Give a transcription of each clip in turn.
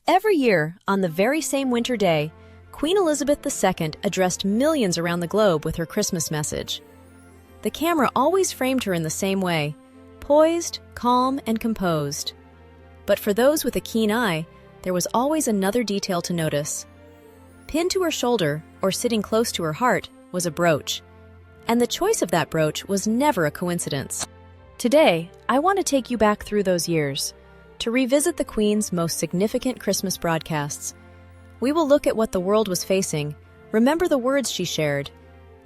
Every year, on the very same winter day, Queen Elizabeth II addressed millions around the globe with her Christmas message. The camera always framed her in the same way, poised, calm, and composed. But for those with a keen eye, there was always another detail to notice. Pinned to her shoulder, or sitting close to her heart, was a brooch. And the choice of that brooch was never a coincidence. Today, I want to take you back through those years, to revisit the Queen's most significant Christmas broadcasts. We will look at what the world was facing, remember the words she shared,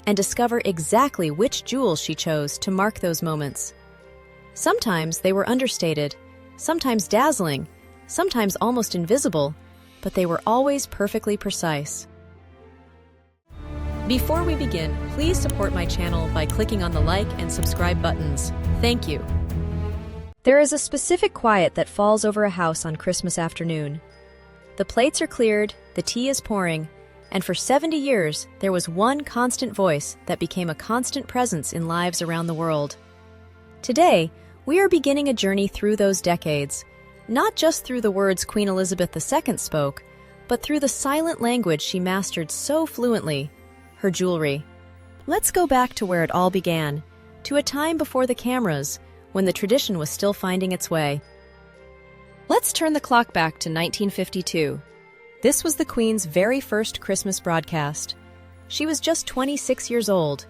and discover exactly which jewels she chose to mark those moments. Sometimes they were understated, sometimes dazzling, sometimes almost invisible, but they were always perfectly precise. Before we begin, please support my channel by clicking on the like and subscribe buttons. Thank you. There is a specific quiet that falls over a house on Christmas afternoon. The plates are cleared, the tea is pouring, and for 70 years, there was one constant voice that became a constant presence in lives around the world. Today, we are beginning a journey through those decades, not just through the words Queen Elizabeth II spoke, but through the silent language she mastered so fluently, her jewelry. Let's go back to where it all began, to a time before the cameras, when the tradition was still finding its way. Let's turn the clock back to 1952. This was the Queen's very first Christmas broadcast. She was just 26 years old.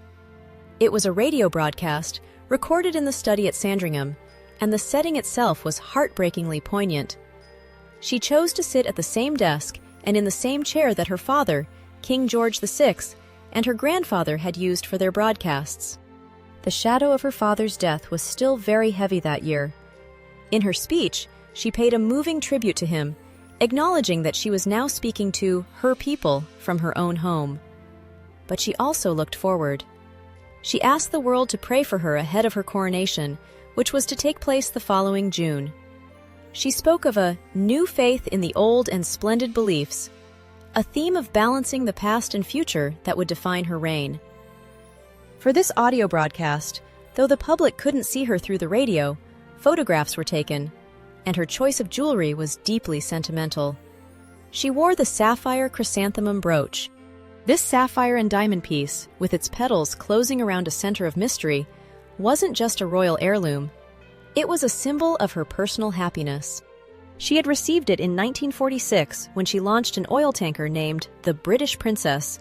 It was a radio broadcast, recorded in the study at Sandringham, and the setting itself was heartbreakingly poignant. She chose to sit at the same desk and in the same chair that her father, King George VI, and her grandfather had used for their broadcasts. The shadow of her father's death was still very heavy that year. In her speech, she paid a moving tribute to him, acknowledging that she was now speaking to her people from her own home. But she also looked forward. She asked the world to pray for her ahead of her coronation, which was to take place the following June. She spoke of a new faith in the old and splendid beliefs, a theme of balancing the past and future that would define her reign. For this audio broadcast, though the public couldn't see her through the radio, photographs were taken, and her choice of jewelry was deeply sentimental. She wore the sapphire chrysanthemum brooch. This sapphire and diamond piece, with its petals closing around a center of mystery, wasn't just a royal heirloom. It was a symbol of her personal happiness. She had received it in 1946 when she launched an oil tanker named the British Princess,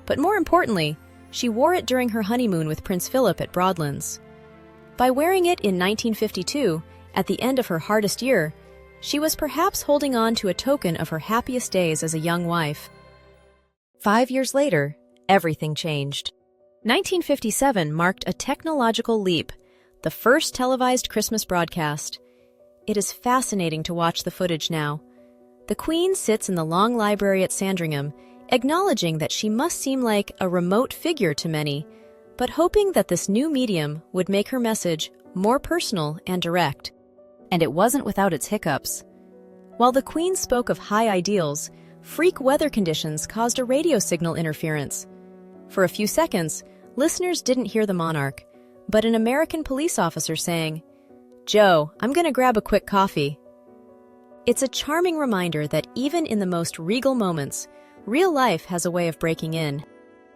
but more importantly, she wore it during her honeymoon with Prince Philip at Broadlands. By wearing it in 1952, at the end of her hardest year, she was perhaps holding on to a token of her happiest days as a young wife. 5 years later, everything changed. 1957 marked a technological leap, the first televised Christmas broadcast. It is fascinating to watch the footage now. The Queen sits in the long library at Sandringham, acknowledging that she must seem like a remote figure to many, but hoping that this new medium would make her message more personal and direct. And it wasn't without its hiccups. While the Queen spoke of high ideals, freak weather conditions caused a radio signal interference. For a few seconds, listeners didn't hear the monarch, but an American police officer saying, "Joe, I'm gonna grab a quick coffee." It's a charming reminder that even in the most regal moments, real life has a way of breaking in.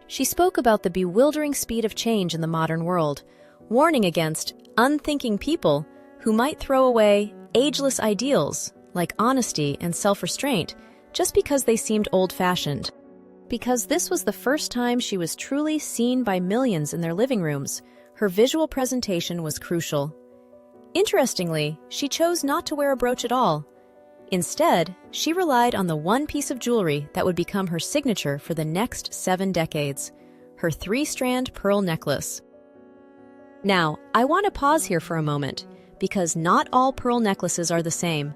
She spoke about the bewildering speed of change in the modern world, warning against unthinking people who might throw away ageless ideals like honesty and self-restraint just because they seemed old-fashioned. Because this was the first time she was truly seen by millions in their living rooms, her visual presentation was crucial. Interestingly, she chose not to wear a brooch at all. Instead, she relied on the one piece of jewelry that would become her signature for the next 7 decades, her 3-strand pearl necklace. Now, I want to pause here for a moment, because not all pearl necklaces are the same,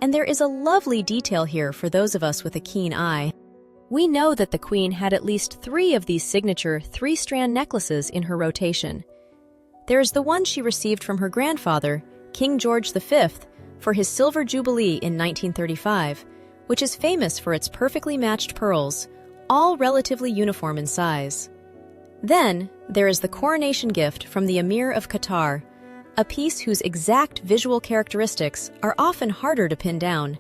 and there is a lovely detail here for those of us with a keen eye. We know that the Queen had at least 3 of these signature 3-strand necklaces in her rotation. There is the one she received from her grandfather, King George V, for his Silver Jubilee in 1935, which is famous for its perfectly matched pearls, all relatively uniform in size. Then, there is the coronation gift from the Emir of Qatar, a piece whose exact visual characteristics are often harder to pin down.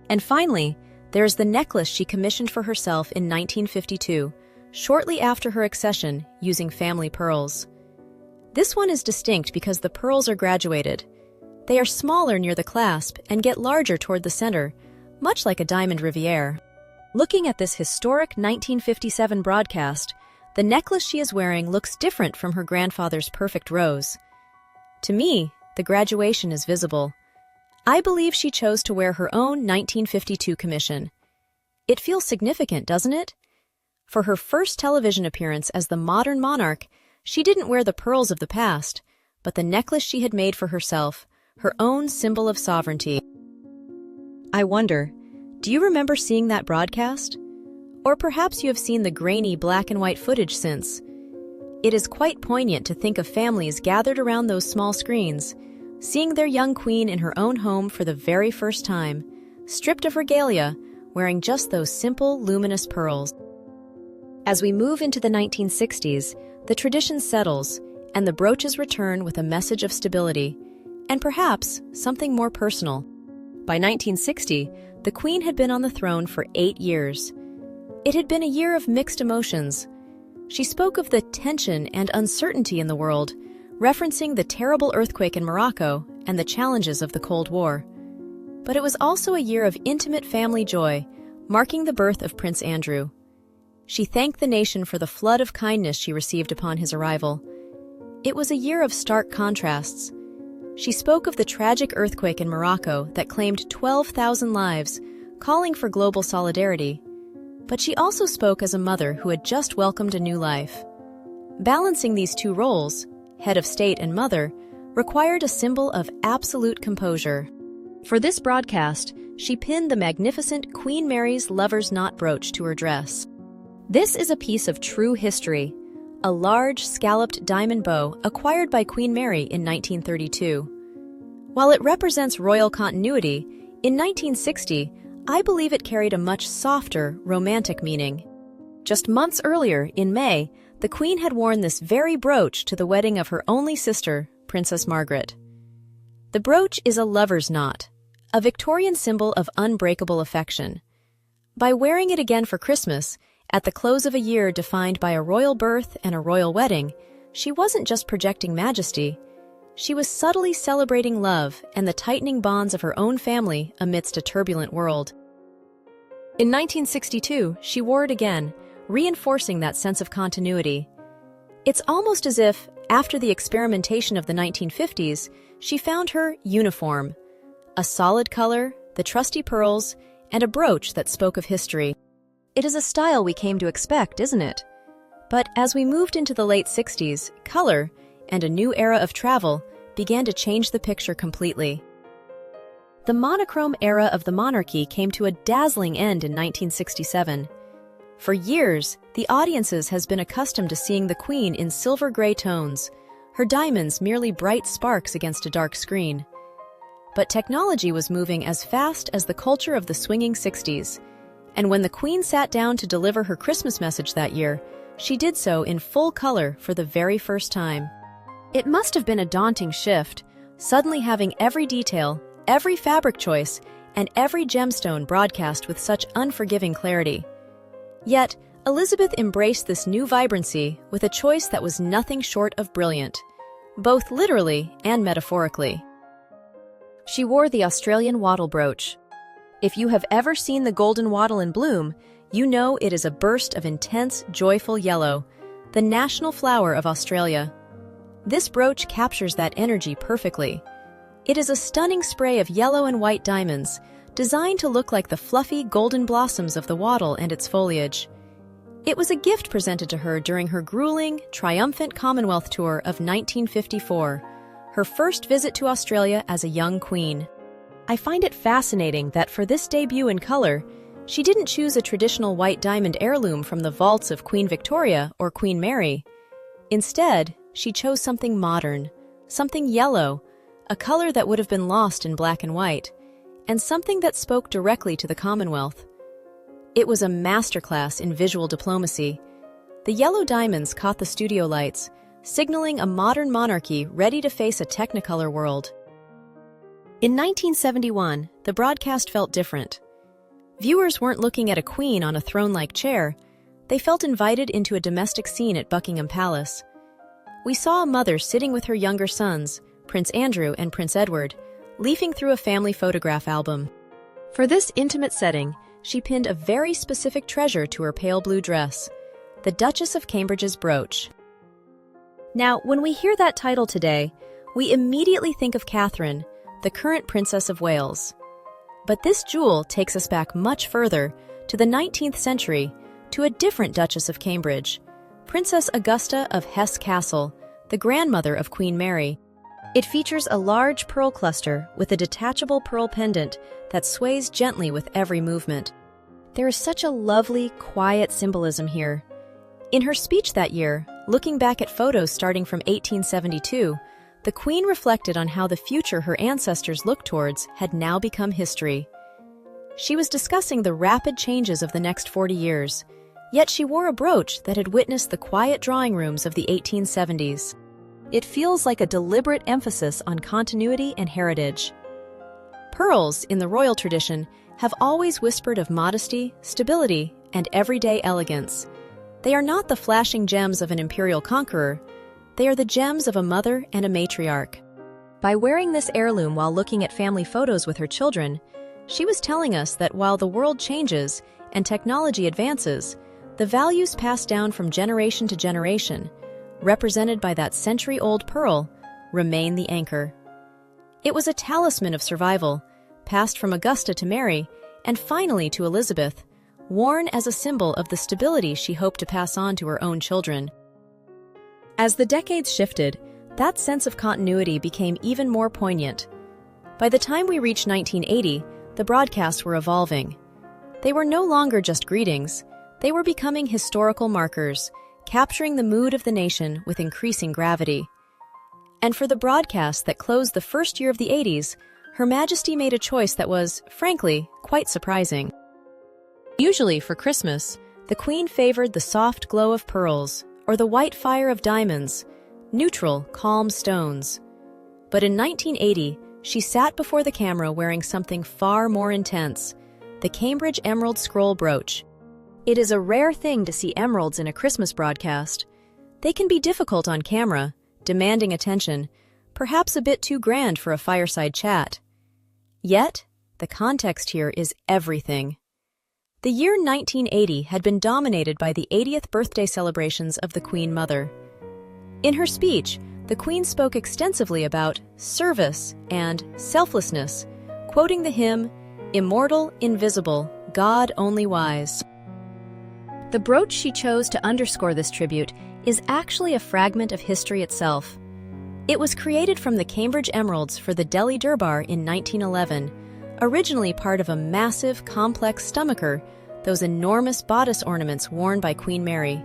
And finally, There's the necklace she commissioned for herself in 1952, shortly after her accession, using family pearls. This one is distinct because the pearls are graduated. They are smaller near the clasp and get larger toward the center, much like a diamond riviere. Looking at this historic 1957 broadcast, the necklace she is wearing looks different from her grandfather's perfect rose. To me, the graduation is visible. I believe she chose to wear her own 1952 commission. It feels significant, doesn't it? For her first television appearance as the modern monarch, she didn't wear the pearls of the past, but the necklace she had made for herself, her own symbol of sovereignty. I wonder, do you remember seeing that broadcast? Or perhaps you have seen the grainy black and white footage since. It is quite poignant to think of families gathered around those small screens, seeing their young queen in her own home for the very first time, stripped of regalia, wearing just those simple, luminous pearls. As we move into the 1960s, the tradition settles, and the brooches return with a message of stability, and perhaps something more personal. By 1960, the queen had been on the throne for 8 years. It had been a year of mixed emotions. She spoke of the tension and uncertainty in the world, referencing the terrible earthquake in Morocco and the challenges of the Cold War. But it was also a year of intimate family joy, marking the birth of Prince Andrew. She thanked the nation for the flood of kindness she received upon his arrival. It was a year of stark contrasts. She spoke of the tragic earthquake in Morocco that claimed 12,000 lives, calling for global solidarity. But she also spoke as a mother who had just welcomed a new life. Balancing these two roles, head of state and mother, required a symbol of absolute composure. For this broadcast, she pinned the magnificent Queen Mary's Lover's Knot brooch to her dress. This is a piece of true history, a large scalloped diamond bow acquired by Queen Mary in 1932. While it represents royal continuity, in 1960, I believe it carried a much softer, romantic meaning. Just months earlier, in May, the Queen had worn this very brooch to the wedding of her only sister, Princess Margaret. The brooch is a lover's knot, a Victorian symbol of unbreakable affection. By wearing it again for Christmas, at the close of a year defined by a royal birth and a royal wedding, she wasn't just projecting majesty. She was subtly celebrating love and the tightening bonds of her own family amidst a turbulent world. In 1962, she wore it again, reinforcing that sense of continuity. It's almost as if, after the experimentation of the 1950s, she found her uniform. A solid color, the trusty pearls, and a brooch that spoke of history. It is a style we came to expect, isn't it? But as we moved into the late 60s, color, and a new era of travel, began to change the picture completely. The monochrome era of the monarchy came to a dazzling end in 1967. For years, the audiences has been accustomed to seeing the Queen in silver-gray tones, her diamonds merely bright sparks against a dark screen. But technology was moving as fast as the culture of the swinging 60s, and when the Queen sat down to deliver her Christmas message that year, she did so in full color for the very first time. It must have been a daunting shift, suddenly having every detail, every fabric choice, and every gemstone broadcast with such unforgiving clarity. Yet, Elizabeth embraced this new vibrancy with a choice that was nothing short of brilliant, both literally and metaphorically. She wore the Australian wattle brooch. If you have ever seen the golden wattle in bloom, you know it is a burst of intense, joyful yellow, the national flower of Australia. This brooch captures that energy perfectly. It is a stunning spray of yellow and white diamonds, designed to look like the fluffy golden blossoms of the wattle and its foliage. It was a gift presented to her during her grueling, triumphant Commonwealth tour of 1954, her first visit to Australia as a young queen. I find it fascinating that for this debut in color, she didn't choose a traditional white diamond heirloom from the vaults of Queen Victoria or Queen Mary. Instead, she chose something modern, something yellow, a color that would have been lost in black and white, and something that spoke directly to the Commonwealth. It was a masterclass in visual diplomacy. The yellow diamonds caught the studio lights, signaling a modern monarchy ready to face a technicolor world. In 1971, the broadcast felt different. Viewers weren't looking at a queen on a throne-like chair. They felt invited into a domestic scene at Buckingham Palace. We saw a mother sitting with her younger sons, Prince Andrew and Prince Edward, leafing through a family photograph album. For this intimate setting, she pinned a very specific treasure to her pale blue dress, the Duchess of Cambridge's brooch. Now, when we hear that title today, we immediately think of Catherine, the current Princess of Wales. But this jewel takes us back much further, to the 19th century, to a different Duchess of Cambridge, Princess Augusta of Hesse Castle, the grandmother of Queen Mary. It features a large pearl cluster with a detachable pearl pendant that sways gently with every movement. There is such a lovely, quiet symbolism here. In her speech that year, looking back at photos starting from 1872, the Queen reflected on how the future her ancestors looked towards had now become history. She was discussing the rapid changes of the next 40 years, yet she wore a brooch that had witnessed the quiet drawing rooms of the 1870s. It feels like a deliberate emphasis on continuity and heritage. Pearls, in the royal tradition, have always whispered of modesty, stability, and everyday elegance. They are not the flashing gems of an imperial conqueror. They are the gems of a mother and a matriarch. By wearing this heirloom while looking at family photos with her children, she was telling us that while the world changes and technology advances, the values passed down from generation to generation, represented by that century-old pearl, remain the anchor. It was a talisman of survival, passed from Augusta to Mary, and finally to Elizabeth, worn as a symbol of the stability she hoped to pass on to her own children. As the decades shifted, that sense of continuity became even more poignant. By the time we reached 1980, the broadcasts were evolving. They were no longer just greetings, they were becoming historical markers, capturing the mood of the nation with increasing gravity. And for the broadcast that closed the first year of the 80s, Her Majesty made a choice that was, frankly, quite surprising. Usually, for Christmas, the Queen favored the soft glow of pearls or the white fire of diamonds, neutral, calm stones. But in 1980, she sat before the camera wearing something far more intense, the Cambridge Emerald Scroll brooch. It is a rare thing to see emeralds in a Christmas broadcast. They can be difficult on camera, demanding attention, perhaps a bit too grand for a fireside chat. Yet, the context here is everything. The year 1980 had been dominated by the 80th birthday celebrations of the Queen Mother. In her speech, the Queen spoke extensively about service and selflessness, quoting the hymn, "Immortal, invisible, God only wise." The brooch she chose to underscore this tribute is actually a fragment of history itself. It was created from the Cambridge emeralds for the Delhi Durbar in 1911, originally part of a massive, complex stomacher, those enormous bodice ornaments worn by Queen Mary.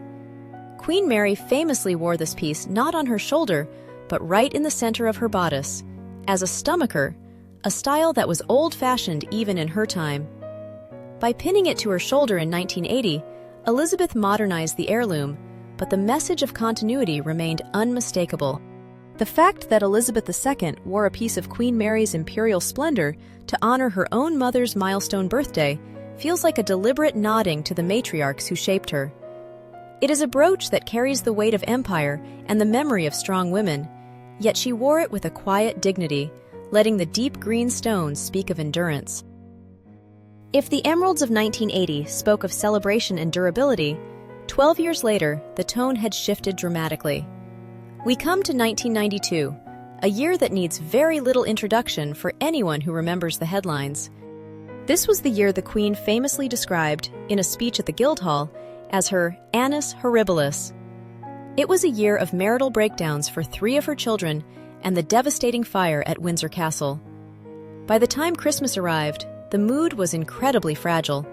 Queen Mary famously wore this piece not on her shoulder, but right in the center of her bodice, as a stomacher, a style that was old-fashioned even in her time. By pinning it to her shoulder in 1980, Elizabeth modernized the heirloom, but the message of continuity remained unmistakable. The fact that Elizabeth II wore a piece of Queen Mary's Imperial splendor to honor her own mother's milestone birthday feels like a deliberate nodding to the matriarchs who shaped her. It is a brooch that carries the weight of empire and the memory of strong women, yet she wore it with a quiet dignity, letting the deep green stones speak of endurance. If the emeralds of 1980 spoke of celebration and durability, 12 years later, the tone had shifted dramatically. We come to 1992, a year that needs very little introduction for anyone who remembers the headlines. This was the year the Queen famously described, in a speech at the Guildhall, as her annus horibilis. It was a year of marital breakdowns for 3 of her children and the devastating fire at Windsor Castle. By the time Christmas arrived, the mood was incredibly fragile.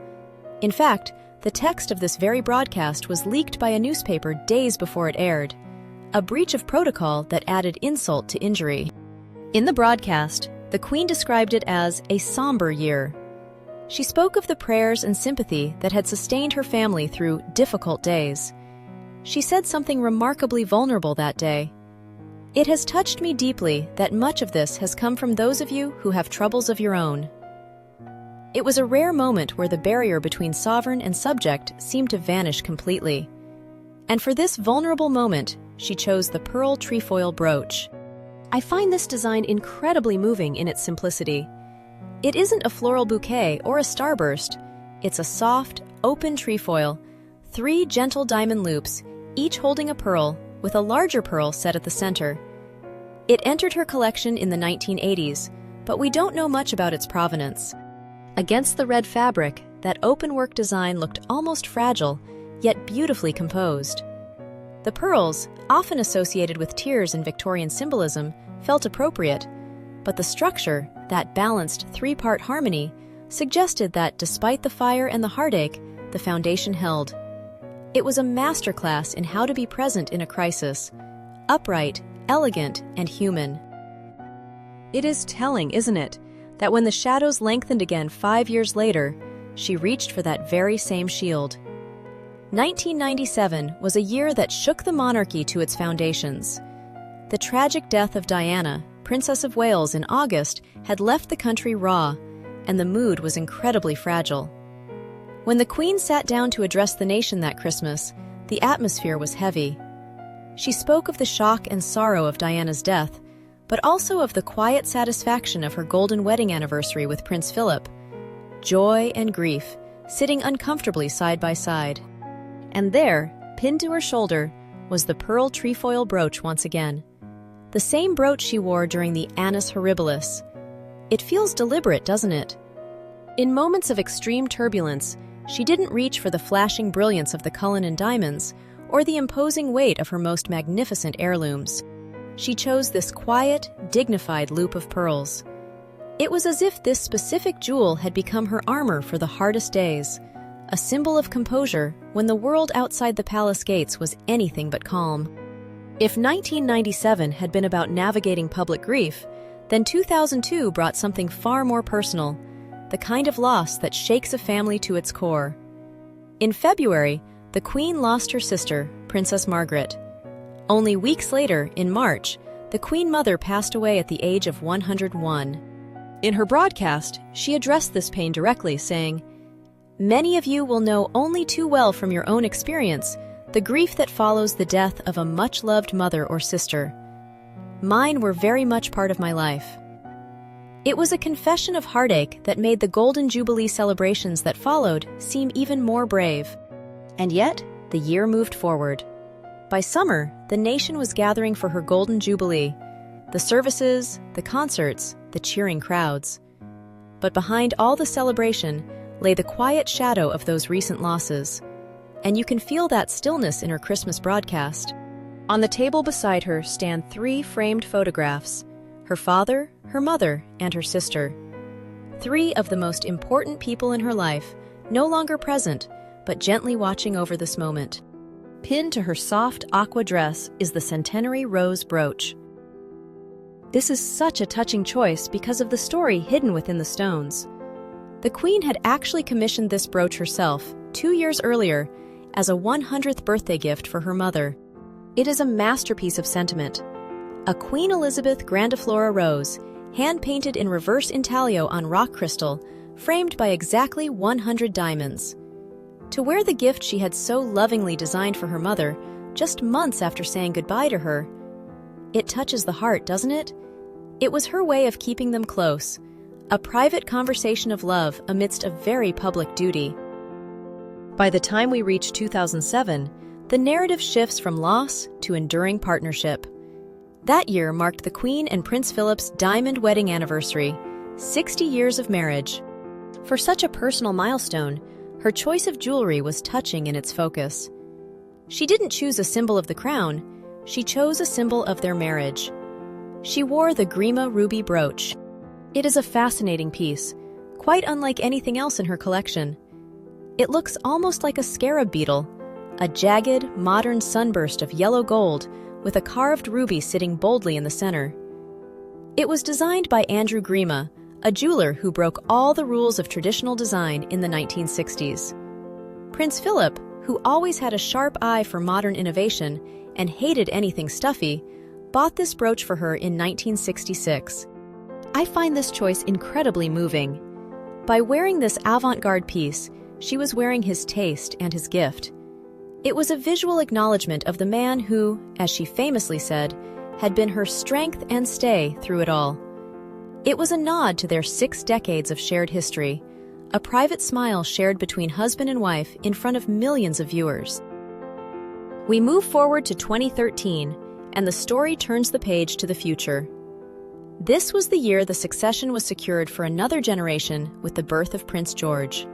In fact, the text of this very broadcast was leaked by a newspaper days before it aired, a breach of protocol that added insult to injury. In the broadcast, the Queen described it as a somber year. She spoke of the prayers and sympathy that had sustained her family through difficult days. She said something remarkably vulnerable that day. "It has touched me deeply that much of this has come from those of you who have troubles of your own." It was a rare moment where the barrier between sovereign and subject seemed to vanish completely. And for this vulnerable moment, she chose the pearl trefoil brooch. I find this design incredibly moving in its simplicity. It isn't a floral bouquet or a starburst. It's a soft, open trefoil, 3 gentle diamond loops, each holding a pearl, with a larger pearl set at the center. It entered her collection in the 1980s, but we don't know much about its provenance. Against the red fabric, that open-work design looked almost fragile, yet beautifully composed. The pearls, often associated with tears in Victorian symbolism, felt appropriate, but the structure, that balanced 3-part harmony, suggested that despite the fire and the heartache, the foundation held. It was a masterclass in how to be present in a crisis, upright, elegant, and human. It is telling, isn't it, that when the shadows lengthened again 5 years later, she reached for that very same shield. 1997 was a year that shook the monarchy to its foundations. The tragic death of Diana, Princess of Wales, in August had left the country raw, and the mood was incredibly fragile. When the Queen sat down to address the nation that Christmas, the atmosphere was heavy. She spoke of the shock and sorrow of Diana's death, but also of the quiet satisfaction of her golden wedding anniversary with Prince Philip. Joy and grief, sitting uncomfortably side by side. And there, pinned to her shoulder, was the pearl trefoil brooch once again. The same brooch she wore during the annus horibilis. It feels deliberate, doesn't it? In moments of extreme turbulence, she didn't reach for the flashing brilliance of the Cullinan diamonds or the imposing weight of her most magnificent heirlooms. She chose this quiet, dignified loop of pearls. It was as if this specific jewel had become her armor for the hardest days, a symbol of composure when the world outside the palace gates was anything but calm. If 1997 had been about navigating public grief, then 2002 brought something far more personal, the kind of loss that shakes a family to its core. In February, the Queen lost her sister, Princess Margaret. Only weeks later, in March, the Queen Mother passed away at the age of 101. In her broadcast, she addressed this pain directly, saying, "Many of you will know only too well from your own experience the grief that follows the death of a much-loved mother or sister. Mine were very much part of my life." It was a confession of heartache that made the Golden Jubilee celebrations that followed seem even more brave. And yet, the year moved forward. By summer, the nation was gathering for her Golden Jubilee, the services, the concerts, the cheering crowds. But behind all the celebration lay the quiet shadow of those recent losses, and you can feel that stillness in her Christmas broadcast. On the table beside her stand 3 framed photographs: her father, her mother, and her sister. 3 of the most important people in her life, no longer present, but gently watching over this moment. Pinned to her soft aqua dress is the centenary rose brooch. This is such a touching choice because of the story hidden within the stones. The Queen had actually commissioned this brooch herself 2 years earlier as a 100th birthday gift for her mother. It is a masterpiece of sentiment. A Queen Elizabeth grandiflora rose, hand-painted in reverse intaglio on rock crystal, framed by exactly 100 diamonds. To wear the gift she had so lovingly designed for her mother, just months after saying goodbye to her. It touches the heart, doesn't it? It was her way of keeping them close, a private conversation of love amidst a very public duty. By the time we reach 2007, the narrative shifts from loss to enduring partnership. That year marked the Queen and Prince Philip's diamond wedding anniversary, 60 years of marriage. For such a personal milestone, her choice of jewelry was touching in its focus. She didn't choose a symbol of the crown, she chose a symbol of their marriage. She wore the Grima ruby brooch. It is a fascinating piece, quite unlike anything else in her collection. It looks almost like a scarab beetle, a jagged, modern sunburst of yellow gold with a carved ruby sitting boldly in the center. It was designed by Andrew Grima, a jeweler who broke all the rules of traditional design in the 1960s. Prince Philip, who always had a sharp eye for modern innovation and hated anything stuffy, bought this brooch for her in 1966. I find this choice incredibly moving. By wearing this avant-garde piece, she was wearing his taste and his gift. It was a visual acknowledgement of the man who, as she famously said, had been her strength and stay through it all. It was a nod to their 6 decades of shared history, a private smile shared between husband and wife in front of millions of viewers. We move forward to 2013, and the story turns the page to the future. This was the year the succession was secured for another generation with the birth of Prince George.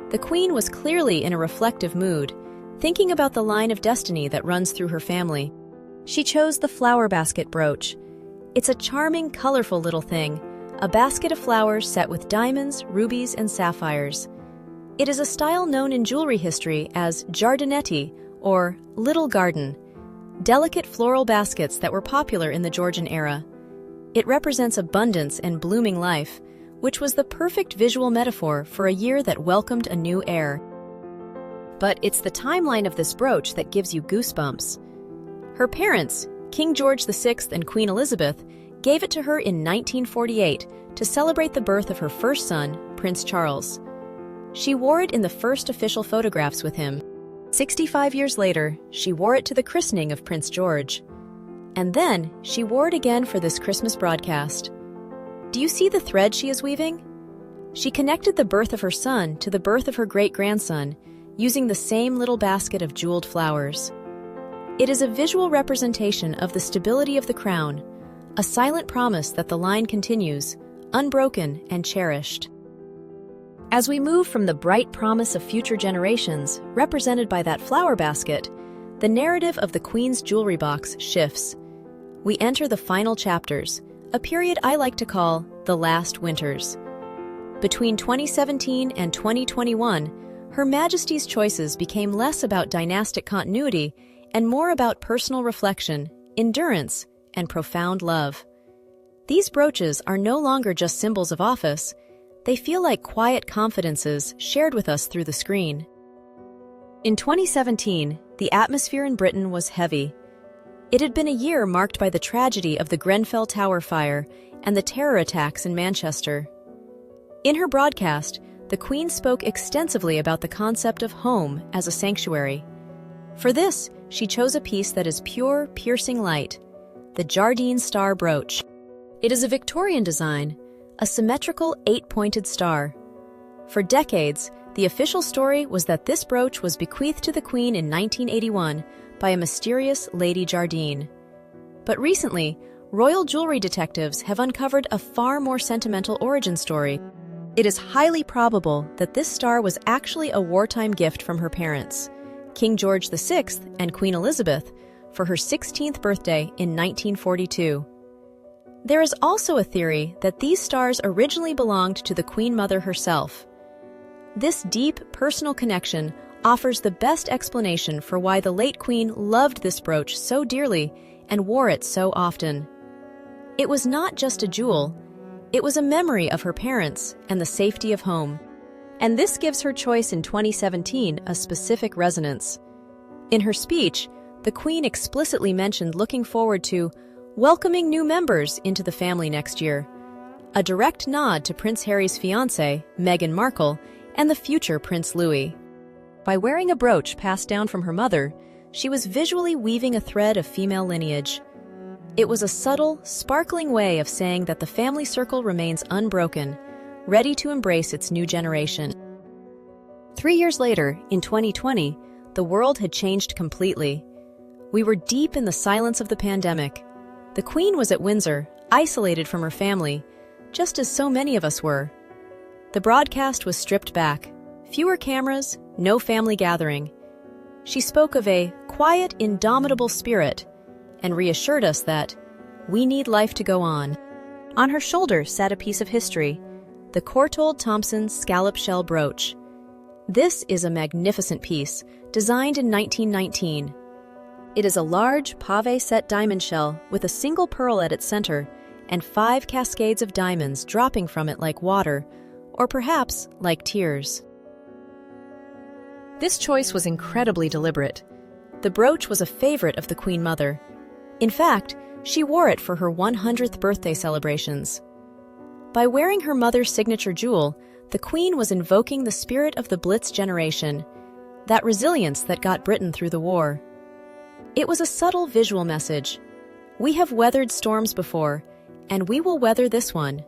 The Queen was clearly in a reflective mood, thinking about the line of destiny that runs through her family. She chose the flower basket brooch. It's a charming, colorful little thing, a basket of flowers set with diamonds, rubies, and sapphires. It is a style known in jewelry history as giardinetti, or little garden, delicate floral baskets that were popular in the Georgian era. It represents abundance and blooming life, which was the perfect visual metaphor for a year that welcomed a new heir. But it's the timeline of this brooch that gives you goosebumps. Her parents, King George VI and Queen Elizabeth, gave it to her in 1948 to celebrate the birth of her first son, Prince Charles. She wore it in the first official photographs with him. 65 years later, she wore it to the christening of Prince George. And then, she wore it again for this Christmas broadcast. Do you see the thread she is weaving? She connected the birth of her son to the birth of her great-grandson, using the same little basket of jeweled flowers. It is a visual representation of the stability of the crown, a silent promise that the line continues, unbroken and cherished. As we move from the bright promise of future generations, represented by that flower basket, the narrative of the Queen's jewelry box shifts. We enter the final chapters, a period I like to call the last winters. Between 2017 and 2021, Her Majesty's choices became less about dynastic continuity and more about personal reflection, endurance, and profound love. These brooches are no longer just symbols of office. They feel like quiet confidences shared with us through the screen. In 2017, the atmosphere in Britain was heavy. It had been a year marked by the tragedy of the Grenfell Tower fire and the terror attacks in Manchester. In her broadcast, the Queen spoke extensively about the concept of home as a sanctuary. For this, she chose a piece that is pure, piercing light, the Jardine Star brooch. It is a Victorian design, a symmetrical 8-pointed star. For decades, the official story was that this brooch was bequeathed to the Queen in 1981 by a mysterious Lady Jardine. But recently, royal jewelry detectives have uncovered a far more sentimental origin story. It is highly probable that this star was actually a wartime gift from her parents, King George VI and Queen Elizabeth, for her 16th birthday in 1942. There is also a theory that these stars originally belonged to the Queen Mother herself. This deep, personal connection offers the best explanation for why the late Queen loved this brooch so dearly and wore it so often. It was not just a jewel, it was a memory of her parents and the safety of home. And this gives her choice in 2017 a specific resonance. In her speech, the Queen explicitly mentioned looking forward to welcoming new members into the family next year, a direct nod to Prince Harry's fiancée, Meghan Markle, and the future Prince Louis. By wearing a brooch passed down from her mother, she was visually weaving a thread of female lineage. It was a subtle, sparkling way of saying that the family circle remains unbroken, ready to embrace its new generation. 3 years later, in 2020, the world had changed completely. We were deep in the silence of the pandemic. The Queen was at Windsor, isolated from her family, just as so many of us were. The broadcast was stripped back. Fewer cameras, no family gathering. She spoke of a quiet, indomitable spirit and reassured us that we need life to go on. On her shoulder sat a piece of history, the Courtauld Thompson scallop shell brooch. This is a magnificent piece, designed in 1919. It is a large, pave-set diamond shell with a single pearl at its center and 5 cascades of diamonds dropping from it like water, or perhaps like tears. This choice was incredibly deliberate. The brooch was a favorite of the Queen Mother. In fact, she wore it for her 100th birthday celebrations. By wearing her mother's signature jewel, the Queen was invoking the spirit of the Blitz generation, that resilience that got Britain through the war. It was a subtle visual message. We have weathered storms before, and we will weather this one.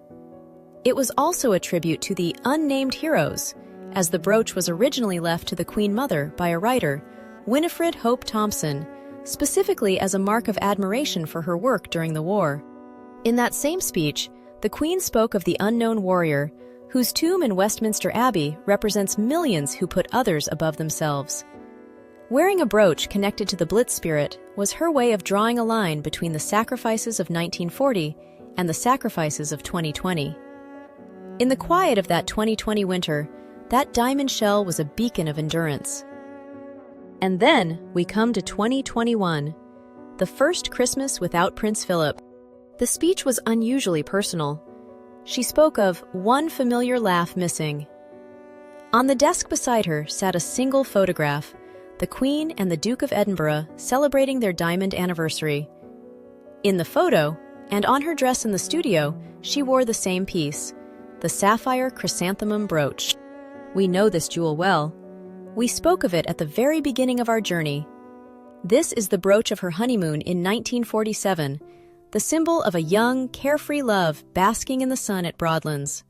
It was also a tribute to the unnamed heroes, as the brooch was originally left to the Queen Mother by a writer, Winifred Hope Thompson, specifically as a mark of admiration for her work during the war. In that same speech, the Queen spoke of the unknown warrior, whose tomb in Westminster Abbey represents millions who put others above themselves. Wearing a brooch connected to the Blitz spirit was her way of drawing a line between the sacrifices of 1940 and the sacrifices of 2020. In the quiet of that 2020 winter, that diamond shell was a beacon of endurance. And then we come to 2021, the first Christmas without Prince Philip. The speech was unusually personal. She spoke of one familiar laugh missing. On the desk beside her sat a single photograph, the Queen and the Duke of Edinburgh celebrating their diamond anniversary. In the photo, and on her dress in the studio, she wore the same piece, the sapphire chrysanthemum brooch. We know this jewel well. We spoke of it at the very beginning of our journey. This is the brooch of her honeymoon in 1947, the symbol of a young, carefree love basking in the sun at Broadlands.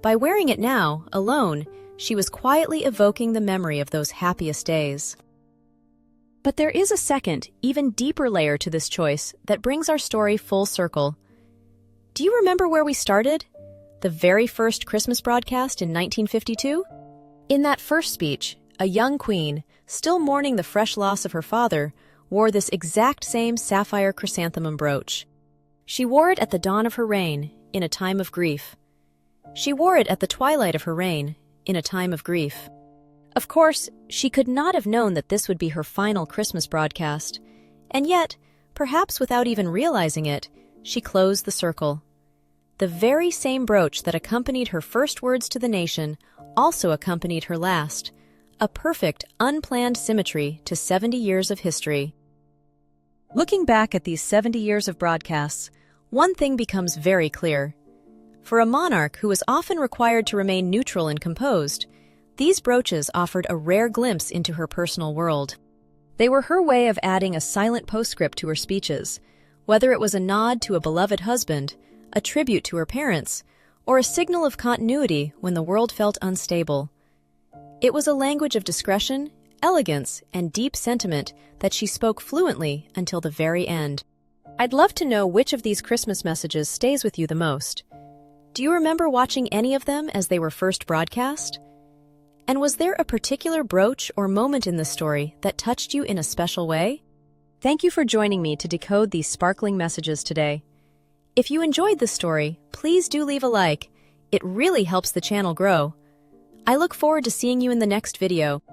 By wearing it now, alone, she was quietly evoking the memory of those happiest days. But there is a second, even deeper layer to this choice that brings our story full circle. Do you remember where we started? The very first Christmas broadcast in 1952? In that first speech, a young queen, still mourning the fresh loss of her father, wore this exact same sapphire chrysanthemum brooch. She wore it at the dawn of her reign, in a time of grief. She wore it at the twilight of her reign, in a time of grief. Of course, she could not have known that this would be her final Christmas broadcast, and yet, perhaps without even realizing it, she closed the circle. The very same brooch that accompanied her first words to the nation also accompanied her last, a perfect, unplanned symmetry to 70 years of history. Looking back at these 70 years of broadcasts, one thing becomes very clear. For a monarch who was often required to remain neutral and composed, these brooches offered a rare glimpse into her personal world. They were her way of adding a silent postscript to her speeches, whether it was a nod to a beloved husband, a tribute to her parents, or a signal of continuity when the world felt unstable. It was a language of discretion, elegance, and deep sentiment that she spoke fluently until the very end. I'd love to know which of these Christmas messages stays with you the most. Do you remember watching any of them as they were first broadcast? And was there a particular brooch or moment in the story that touched you in a special way? Thank you for joining me to decode these sparkling messages today. If you enjoyed the story, please do leave a like. It really helps the channel grow. I look forward to seeing you in the next video.